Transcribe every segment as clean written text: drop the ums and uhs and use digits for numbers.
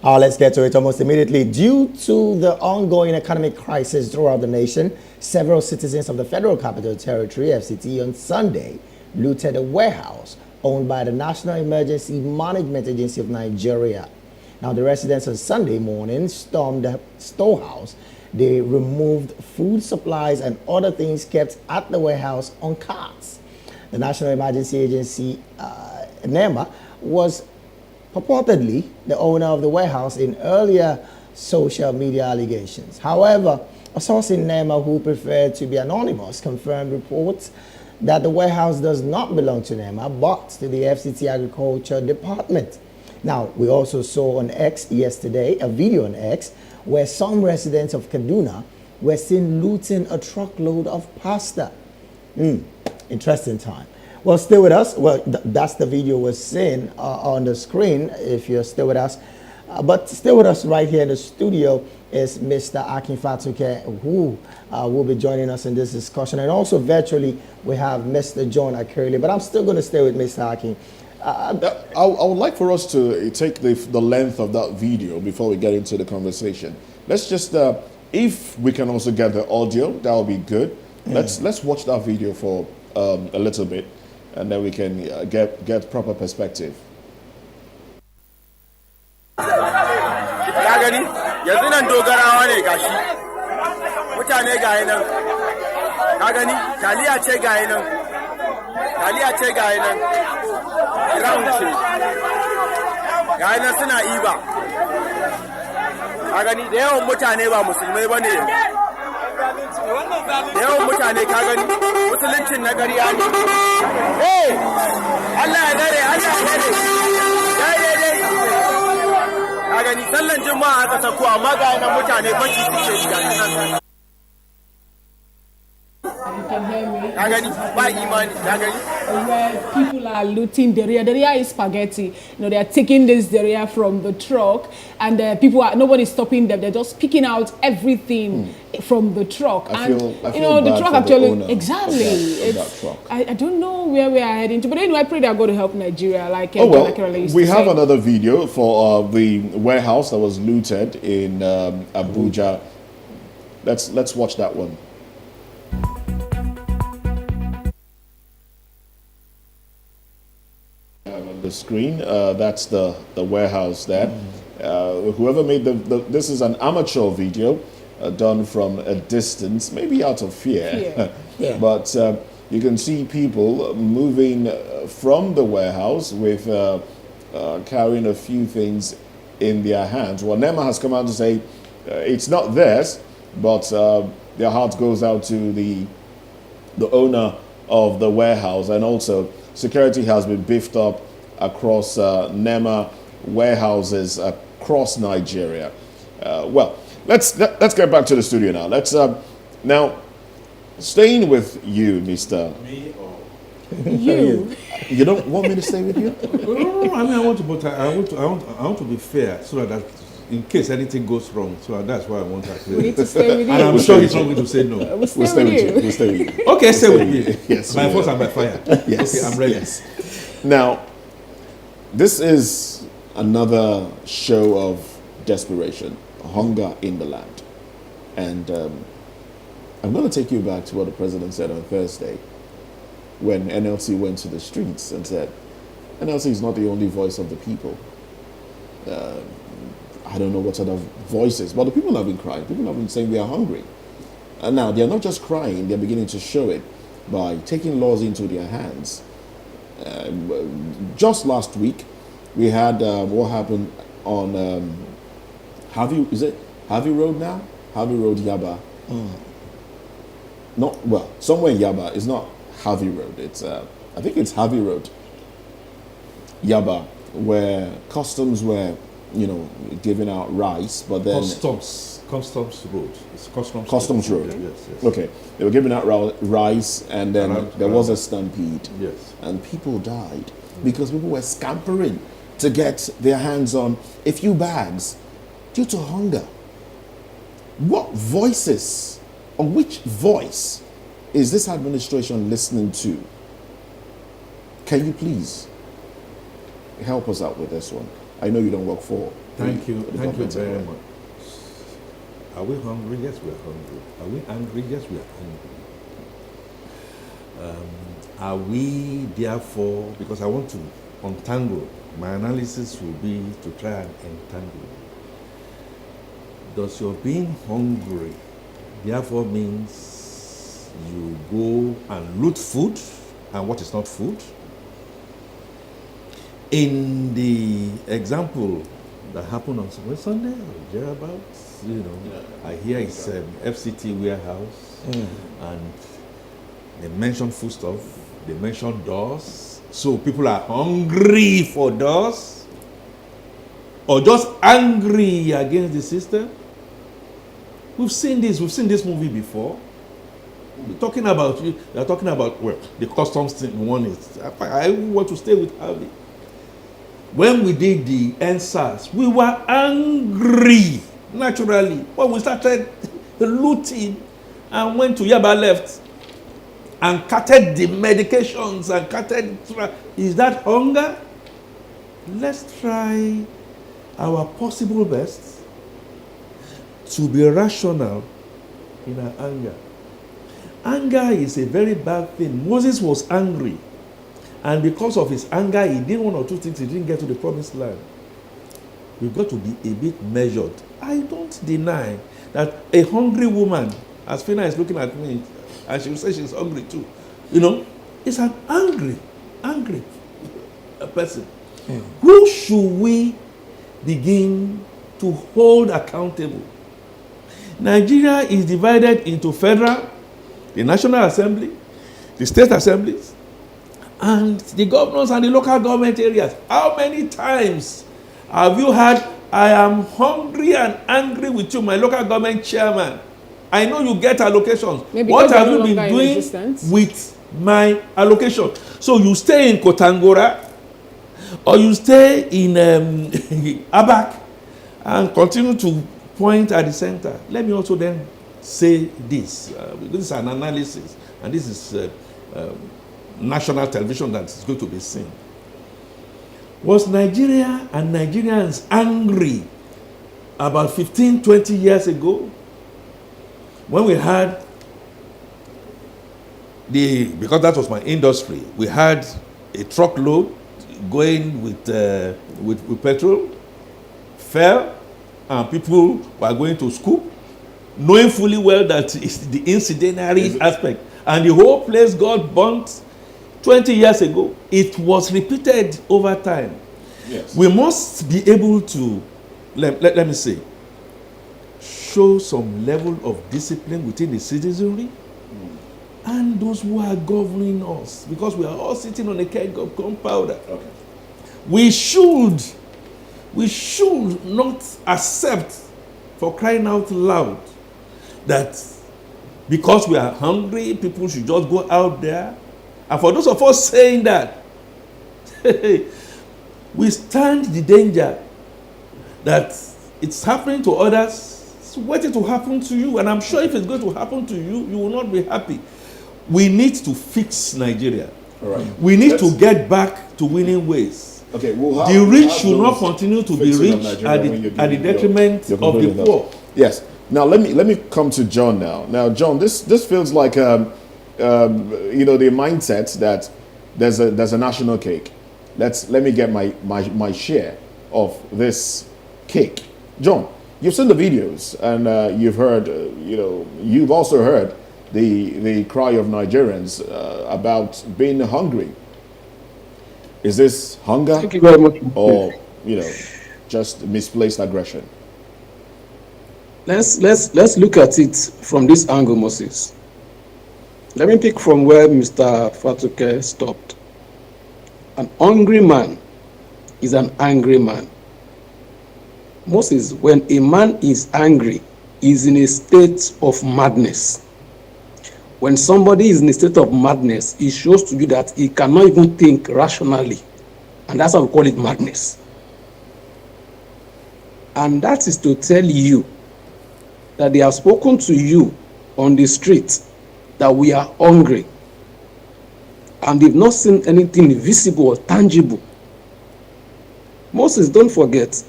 Let's get to it almost immediately. Due to the ongoing economic crisis throughout the nation, several citizens of the Federal Capital Territory, FCT, on Sunday looted a warehouse owned by the National Emergency Management Agency of Nigeria. Now, the residents on Sunday morning stormed the storehouse. They removed food supplies and other things kept at the warehouse on carts. The National Emergency Agency, NEMA, was purportedly the owner of the warehouse in earlier social media allegations. However, a source in NEMA who preferred to be anonymous confirmed reports that the warehouse does not belong to NEMA but to the FCT Agriculture Department. Now, we also saw on X yesterday, a video on X, where some residents of Kaduna were seen looting a truckload of pasta. Interesting time. Well, stay with us. Well, that's the video we're seeing on the screen, if you're still with us. But still with us right here in the studio is Mr. Akin Fatuke, who will be joining us in this discussion. And also virtually, we have Mr. John Akirili. But I'm still going to stay with Mr. Akin. I would like for us to take the length of that video before we get into the conversation. Let's just, if we can also get the audio, that would be good. Let's watch that video for a little bit, and then we can get proper perspective. Yanzu nan dogarawa ne gashi mutane gayi nan ka gani taliya ce gayi nan round ce gayi nan suna iba ka gani da yawan mutane ba musulmai bane da yawan mutane ka gani musuluncin na ƙarya ne Allah ya dare ka gani sallan juma'a aka sako amma ga nan mutane baki suke yi nan You can hear me. ka gani ba imani ka gani Where people are looting derriere. Derriere is spaghetti. You know, they are taking this derriere from the truck, and nobody's stopping them. They're just picking out everything from the truck. I feel the truck actually exactly. That truck. I don't know where we are heading to, but anyway, I pray they are going to help Nigeria. Like we have another video for the warehouse that was looted in Abuja. Let's watch that one. On the screen, that's the warehouse there. Whoever made this is an amateur video done from a distance, maybe out of fear. Yeah. But you can see people moving from the warehouse with carrying a few things in their hands. Well, NEMA has come out to say it's not theirs, but their heart goes out to the owner of the warehouse, and also security has been beefed up across NEMA warehouses across Nigeria. Well, let's get back to the studio now. Let's now staying with you, Mr. Me or You. You don't want me to stay with you? no, I mean I want to be fair so that in case anything goes wrong, so that's why I want to. We need to stay with you. And I'm sure he's not going to say no. We'll stay with you. We'll stay with you. Okay, stay with me. Yes. By force and by fire. Yes. Okay, I'm ready. Yes. Now, this is another show of desperation, hunger in the land. And I'm going to take you back to what the president said on Thursday when NLC went to the streets and said, NLC is not the only voice of the people. I don't know what other voices, but the people have been crying. People have been saying we are hungry. And now they're not just crying, they're beginning to show it by taking laws into their hands. Just last week, we had what happened on Harvey Road now? Harvey Road, Yaba. Not, well, somewhere in Yaba. It's not Harvey Road. It's, I think it's Harvey Road, Yaba, where customs were, giving out rice, but then... Customs Road. It's Customs Road. Yes. Okay. They were giving out rice, and then there was a stampede. Yes. And people died because people were scampering to get their hands on a few bags due to hunger. What voices, or which voice, is this administration listening to? Can you please? help us out with this one. I know you don't work for. Thank you government very anyway. much. Are we hungry? Yes, we are hungry. Are we angry? Yes, we are angry. Are we therefore, because I want to untangle, my analysis will be to try and entangle. Does your being hungry therefore means you go and loot food and what is not food? In the example that happened on Sunday or thereabouts, I hear it's FCT warehouse, and they mentioned foodstuff, they mentioned doors. So people are hungry for doors, or just angry against the system. We've seen this movie before. You're talking about the customs thing. One is I want to stay with Harvey. When we did the NSAS, we were angry naturally. When we started looting and went to Yaba left and cutted the medications and cutted, is that hunger? Let's try our possible best to be rational in our anger. Anger is a very bad thing. Moses was angry, and because of his anger, he did one or two things, he didn't get to the promised land. We've got to be a bit measured. I don't deny that a hungry woman, as Fina is looking at me, and she will say she's hungry too, is an angry person. Who should we begin to hold accountable? Nigeria is divided into federal, the National Assembly, the state assemblies, and the governors and the local government areas. How many times have you heard, I am hungry and angry with you, my local government chairman? I know you get allocations. Maybe what have you been doing with my allocation? So you stay in Kotangora, or you stay in Abac, and continue to point at the center. Let me also then say this. This is an analysis, and this is national television that is going to be seen. Was Nigeria and Nigerians angry about 15, 20 years ago when we had because that was my industry, we had a truckload going with petrol, fell, and people were going to school, knowing fully well that it's the incendiary aspect, and the whole place got burnt 20 years ago. It was repeated over time. Yes. We must be able to, let me say, show some level of discipline within the citizenry and those who are governing us, because we are all sitting on a keg of gunpowder. Okay. We should not accept, for crying out loud, that because we are hungry, people should just go out there. And for those of us saying that, we stand the danger that it's happening to others, it's waiting to happen to you. And I'm sure if it's going to happen to you, you will not be happy. We need to fix Nigeria. All right. We need to get back to winning ways. Okay, the rich should not continue to be rich at the detriment of the poor. Yes. Now let me come to John now. Now, John, this feels like the mindset that there's a national cake. Let me get my share of this cake. John, you've seen the videos and you've heard you've also heard the cry of Nigerians about being hungry. Is this hunger? Thank you very much. Or just misplaced aggression? Let's look at it from this angle, Moses. Let me pick from where Mr. Fatuke stopped. An hungry man is an angry man. Moses, when a man is angry, is in a state of madness. When somebody is in a state of madness, it shows to you that he cannot even think rationally. And that's why we call it madness. And that is to tell you that they have spoken to you on the street that we are hungry. And they've not seen anything visible or tangible. Moses, don't forget,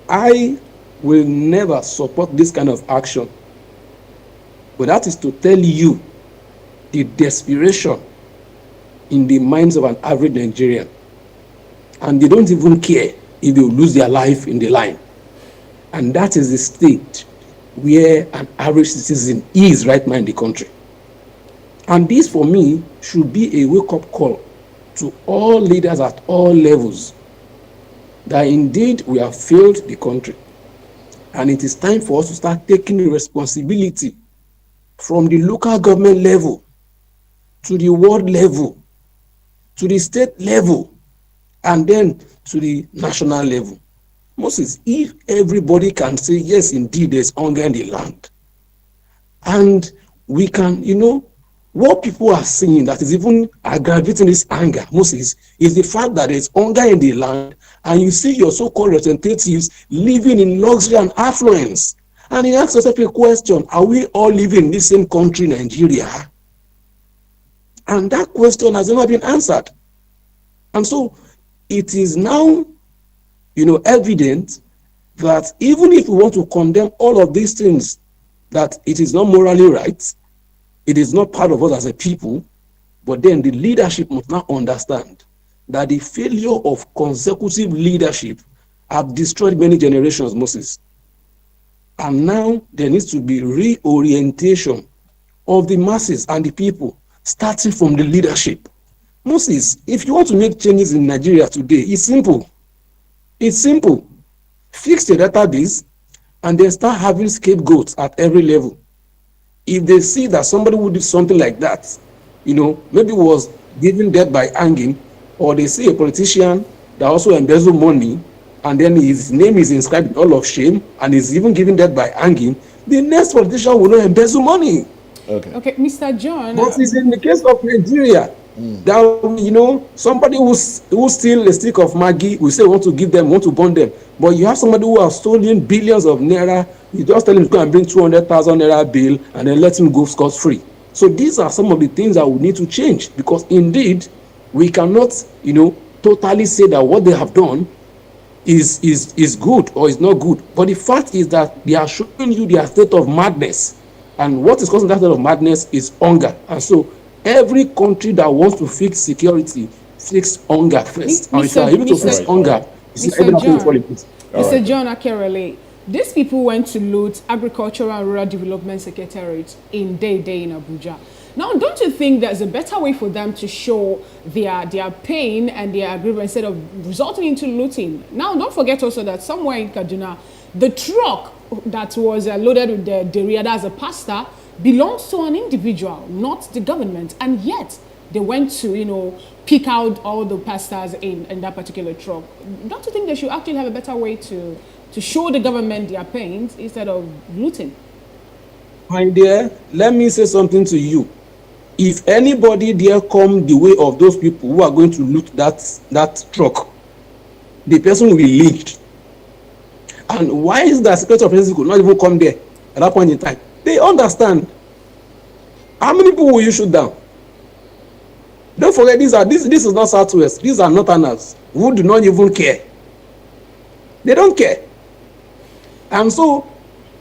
I will never support this kind of action. But that is to tell you the desperation in the minds of an average Nigerian. And they don't even care if they will lose their life in the line. And that is the state where an average citizen is right now in the country. And this, for me, should be a wake-up call to all leaders at all levels that indeed we have failed the country. And it is time for us to start taking responsibility from the local government level to the ward level to the state level and then to the national level. Moses, if everybody can say, yes, indeed, there's hunger in the land, and we can, what people are saying that is even aggravating this anger, Moses, is the fact that there's hunger in the land, and you see your so-called representatives living in luxury and affluence. And he asks yourself a question, are we all living in the same country, Nigeria? And that question has never been answered. And so it is now, evident that even if we want to condemn all of these things, that it is not morally right, it is not part of us as a people, but then the leadership must now understand that the failure of consecutive leadership have destroyed many generations, Moses. And now there needs to be reorientation of the masses and the people, starting from the leadership. Moses, if you want to make changes in Nigeria today, it's simple. It's simple. Fix the database and then start having scapegoats at every level. If they see that somebody who did something like that, maybe was given death by hanging, or they see a politician that also embezzled money, and then his name is inscribed in all of shame, and is even given death by hanging, the next politician will not embezzle money. Okay, Mr. John. But it's in the case of Nigeria, that somebody who steal a stick of Maggi, we say want to burn them. But you have somebody who has stolen billions of naira, you just tell him to go and bring 200,000 naira bill and then let him go scot-free. So these are some of the things that we need to change, because indeed we cannot, totally say that what they have done is good or is not good. But the fact is that they are showing you their state of madness. And what is causing that state of madness is hunger. And so every country that wants to fix security, fix hunger first. And if you are able to fix hunger, Mr. John Akerele, these people went to loot Agricultural and Rural Development Secretariat in Dei-Dei in Abuja. Now, don't you think there's a better way for them to show their pain and their aggrievement instead of resulting into looting? Now, don't forget also that somewhere in Kaduna, the truck that was loaded with the Dei-Dei as a pastor belongs to an individual, not the government. And yet, they went to, pick out all the pastors in that particular truck. Don't you think they should actually have a better way to show the government their pains instead of looting? My dear, let me say something to you. If anybody dare come the way of those people who are going to loot that truck, the person will be lynched. And why is the Secretary of State could not even come there at that point in time? They understand. How many people will you shoot down? Don't forget, this is not Southwest. These are Northerners who do not even care. They don't care. And so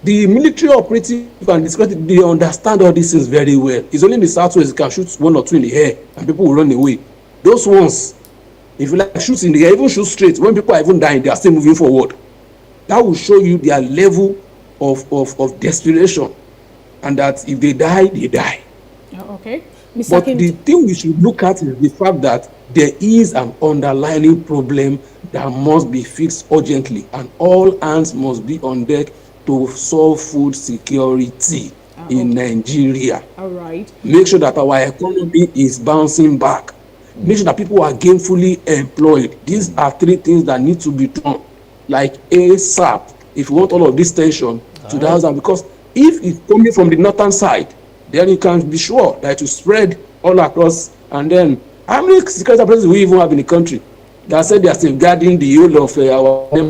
the military operative and the security, they understand all these things very well. It's only in the Southwest you can shoot one or two in the air and people will run away. Those ones, if you like shoot in the air, even shoot straight, when people are even dying, they are still moving forward. That will show you their level of desperation, and that if they die, they die. Okay. But the thing we should look at is the fact that there is an underlying problem that must be fixed urgently, and all hands must be on deck to solve food security in Nigeria. All right. Make sure that our economy is bouncing back. Make sure that people are gainfully employed. These are three things that need to be done, like ASAP, if you want all of this tension to the house. Because if it's coming from the northern side, then you can be sure that it will spread all across. And then, how many security officers we even have in the country that said they are safeguarding the whole of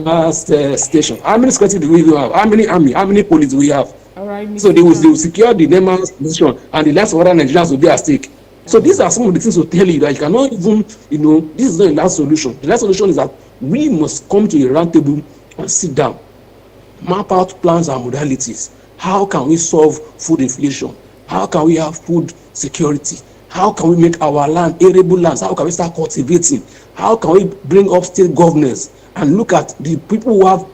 our station? How many security do we even have? How many army? How many police do we have? All right, so they will secure the NEMA station, and the lives of other Nigerians will be at stake. So these are some of the things to tell you that you cannot even, this is not the last solution. The last solution is that we must come to a round table and sit down, map out plans and modalities. How can we solve food inflation? How can we have food security? How can we make our land arable lands? How can we start cultivating? How can we bring up state governance and look at the people who have,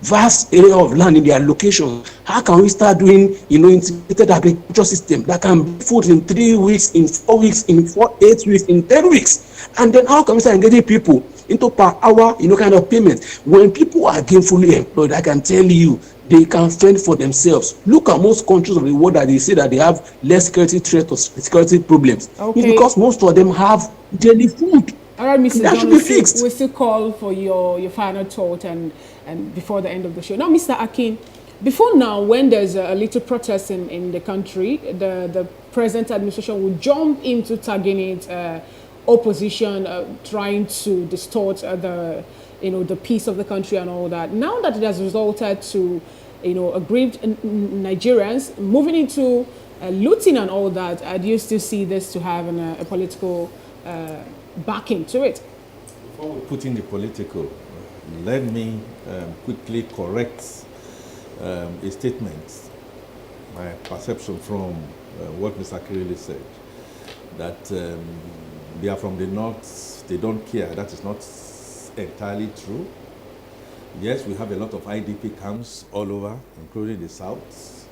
vast area of land in their location? How can we start doing, integrated agriculture system that can bring food in 3 weeks, in 4 weeks, in 8 weeks, in 10 weeks? And then how can we start engaging people into per hour, kind of payment? When people are gainfully employed, I can tell you, they can fend for themselves. Look at most countries of the world that they say that they have less security threat or security problems. Okay. It's because most of them have daily food. All right, Mr. That John, should be fixed. We still call for your final thought and before the end of the show. Now, Mr. Akin, before now, when there's a little protest in the country, the present administration will jump into targeting opposition, trying to distort the peace of the country and all that. Now that it has resulted to, aggrieved Nigerians moving into looting and all that, do you still see this to have a political backing to it? Before we put in the political, let me quickly correct a statement, my perception from what Mr. Akirele said, that they are from the north, they don't care. That is not entirely true. Yes, we have a lot of IDP camps all over, including the south.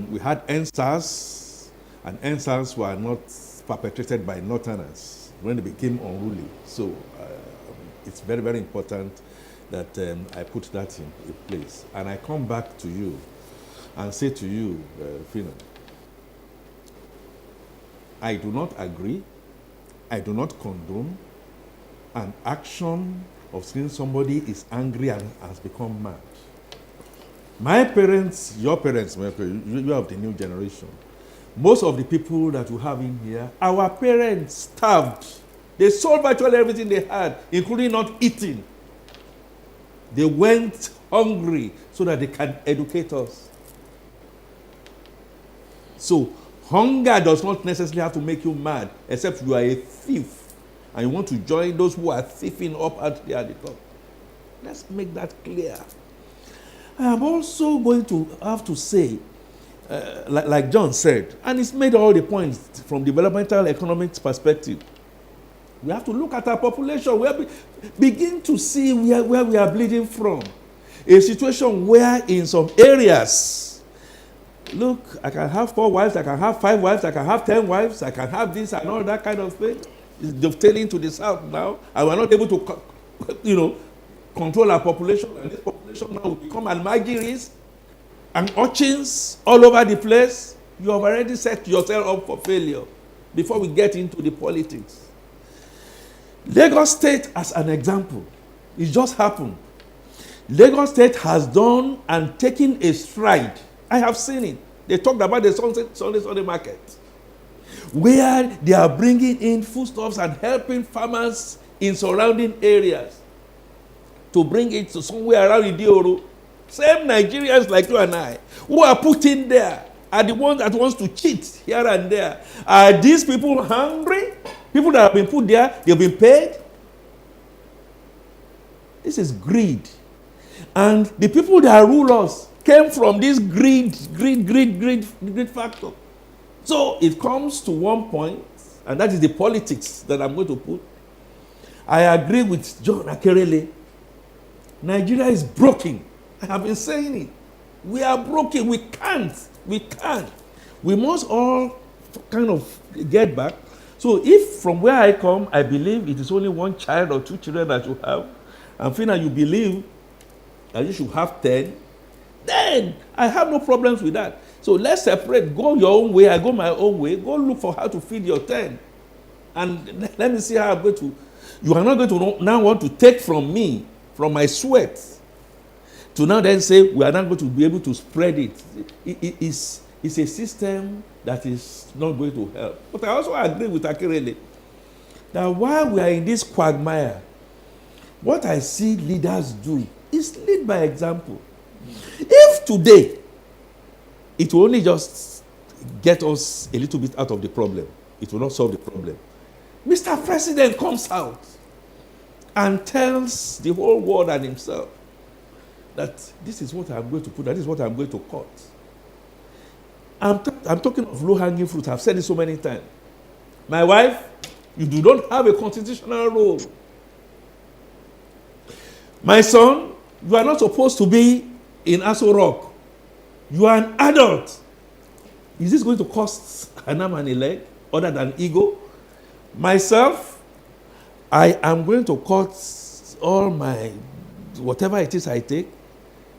We had NSAS, and NSAS were not perpetrated by northerners when they became unruly. So it's very, very important that I put that in place. And I come back to you and say to you, Fina, I do not agree, I do not condone an action of seeing somebody is angry and has become mad. My parents, your parents, you are of the new generation. Most of the people that you have in here, our parents starved. They sold virtually everything they had, including not eating. They went hungry so that they can educate us. So, hunger does not necessarily have to make you mad, except you are a thief and you want to join those who are thieving up out there at the top. Let's make that clear. I am also going to have to say, like John said, and it's made all the points from developmental economics perspective, we have to look at our population. We have begin to see where we are bleeding from. A situation where in some areas, look, I can have 4 wives, I can have 5 wives, I can have 10 wives, I can have this and all that kind of thing. It's dovetailing to the south now, and we're not able to, control our population. And this population now will become almajiris and urchins all over the place. You have already set yourself up for failure before we get into the politics. Lagos State, as an example, it just happened. Lagos State has done and taken a stride. I have seen it. They talked about the Sunday market, where they are bringing in foodstuffs and helping farmers in surrounding areas to bring it to somewhere around Idioro. Same Nigerians like you and I, who are put in there, are the ones that wants to cheat here and there. Are these people hungry? People that have been put there, they've been paid? This is greed. And the people that rule us came from this greed factor. So it comes to one point, and that is the politics that I'm going to put. I agree with John Akerele. Nigeria is broken. I have been saying it. We are broken. We can't. We must all kind of get back. So if from where I come, I believe it is only 1 child or 2 children that you have, and Fina, you believe that you should have 10, then I have no problems with that. So let's separate. Go your own way, I go my own way. Go look for how to feed your 10. And let me see how I'm going to. You are not going to now want to take from me, from my sweat, to now then say we are not going to be able to spread it. It's a system that is not going to help. But I also agree with Akirele that while we are in this quagmire, what I see leaders do is lead by example. If today it will only just get us a little bit out of the problem, it will not solve the problem. Mr. President comes out and tells the whole world and himself that this is what I'm going to put, that is what I'm going to cut. I'm talking of low-hanging fruit. I've said it so many times. My wife, you do not have a constitutional role. My son, you are not supposed to be in Aso Rock. You are an adult. Is this going to cost an arm and a leg other than ego? Myself, I am going to cut all my, whatever it is I take,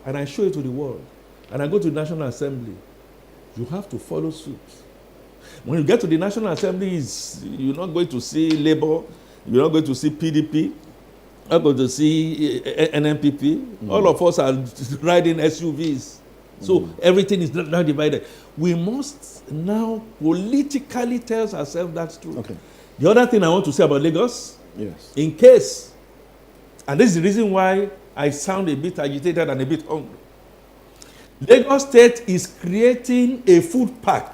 and I show it to the world. And I go to the National Assembly. You have to follow suit. When you get to the National Assembly, you're not going to see Labour, you're not going to see PDP, you're not going to see NNPP. All of us are riding SUVs. So everything is now divided. We must now politically tell ourselves that's true. Okay. The other thing I want to say about Lagos, Yes. in case, and this is the reason why I sound a bit agitated and a bit hungry. Lagos State is creating a food park.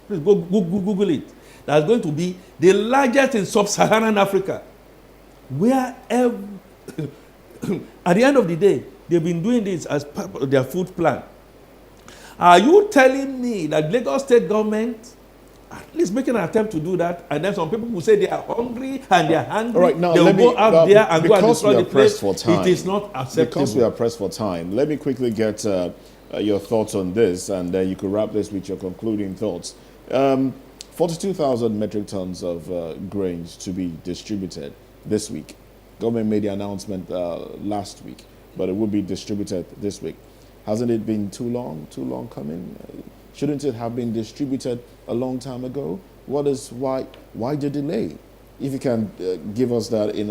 Please go Google it. That's going to be the largest in sub-Saharan Africa. Where at the end of the day, they've been doing this as part of their food plan. Are you telling me that Lagos State government at least making an attempt to do that, and then some people will say they are hungry and they are hungry? All right, now they will go out there and go and destroy the place. It is not acceptable. Because we are pressed for time, let me quickly get your thoughts on this, and then you could wrap this with your concluding thoughts. 42,000 metric tons of grains to be distributed this week. Government made the announcement last week, but it will be distributed this week. Hasn't it been too long coming? Shouldn't it have been distributed a long time ago? Why the delay? If you can give us that in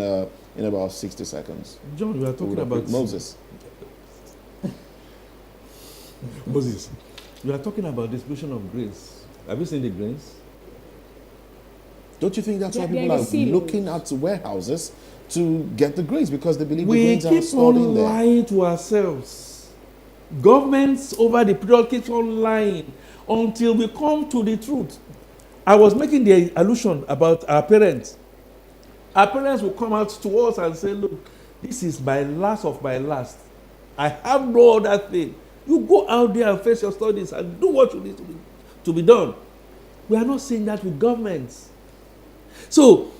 about 60 seconds. John, we are talking about Moses. Moses, we are talking about distribution of grains. Have you seen the grains? Don't you think that's why They're people are silos. looking at warehouses to get the grains, because they believe the We grains are keep stored in on there? lying to ourselves. Governments over the period keep on lying until we come to the truth. I was making the allusion about our parents. Our parents will come out to us and say, look, this is my last of my last. I have no other thing. You go out there and face your studies and do what you need to be done. We are not saying that with governments. So,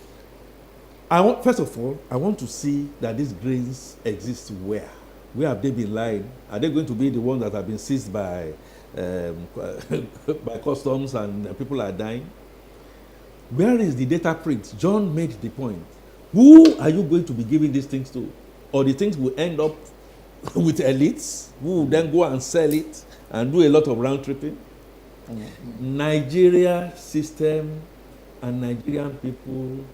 first of all, I want to see that these grains exist where? Where have they been lying? Are they going to be the ones that have been seized by by customs and people are dying? Where is the data print? John made the point. Who are you going to be giving these things to? Or the things will end up with elites who will then go and sell it and do a lot of round tripping? Nigeria system and Nigerian people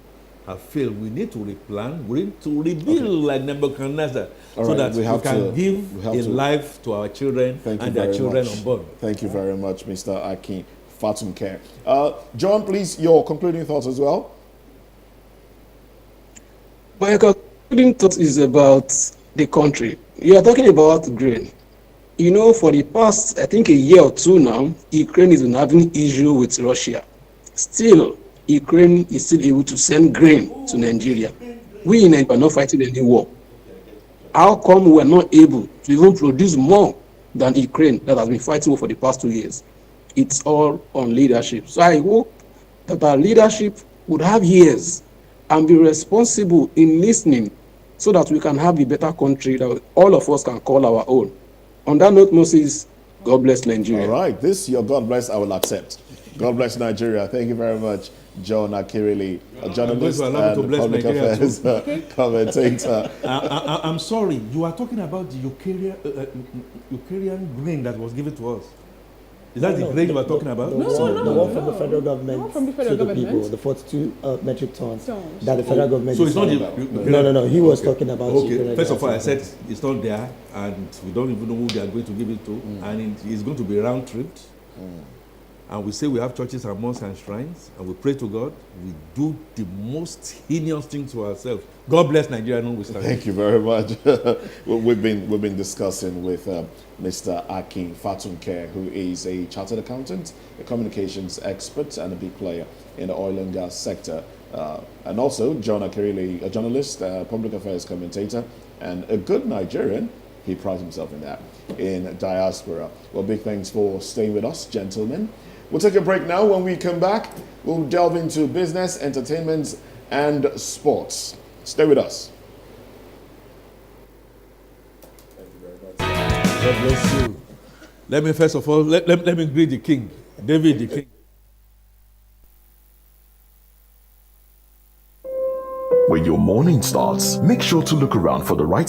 have failed. We need to replan. We need to rebuild like Nebuchadnezzar, so that we can give a life to our children and their children on board. Thank you very much, Mr. Akin Fatunke. John, please, your concluding thoughts as well. My concluding thought is about the country. You are talking about grain. You know, for the past, I think, a year or two now, Ukraine is having issue with Russia. Still, Ukraine is still able to send grain to Nigeria. We in Nigeria are not fighting any war. How come we are not able to even produce more than Ukraine that has been fighting war for the past 2 years? It's all on leadership. So I hope that our leadership would have ears and be responsible in listening, so that we can have a better country that all of us can call our own. On that note, Moses, God bless Nigeria. All right, this your God bless, I will accept. God bless Nigeria. Thank you very much, John Akirili, a journalist and public affairs commentator. I'm sorry, you are talking about the Ukrainian grain that was given to us. Is that the grain you are talking about? The one from the federal government to the people, the 42 metric tons that the federal government. So it's not No. He was talking about. Okay. First of all, I said it's not there, and we don't even know who they are going to give it to, and it's going to be round tripped. and we say we have churches and mosques and shrines, and we pray to God, we do the most heinous thing to ourselves. God bless Nigeria, notwithstanding. Thank you very much. we've been discussing with Mr. Akin Fatunke, who is a chartered accountant, a communications expert, and a big player in the oil and gas sector, and also John Akirili, a journalist, public affairs commentator, and a good Nigerian. He prides himself in that, in diaspora. Well, big thanks for staying with us, gentlemen. We'll take a break now. When we come back, we'll delve into business, entertainment, and sports. Stay with us. Thank you very much. God bless you. Let me first of all, let me greet the king, David the king. When your morning starts, make sure to look around for the right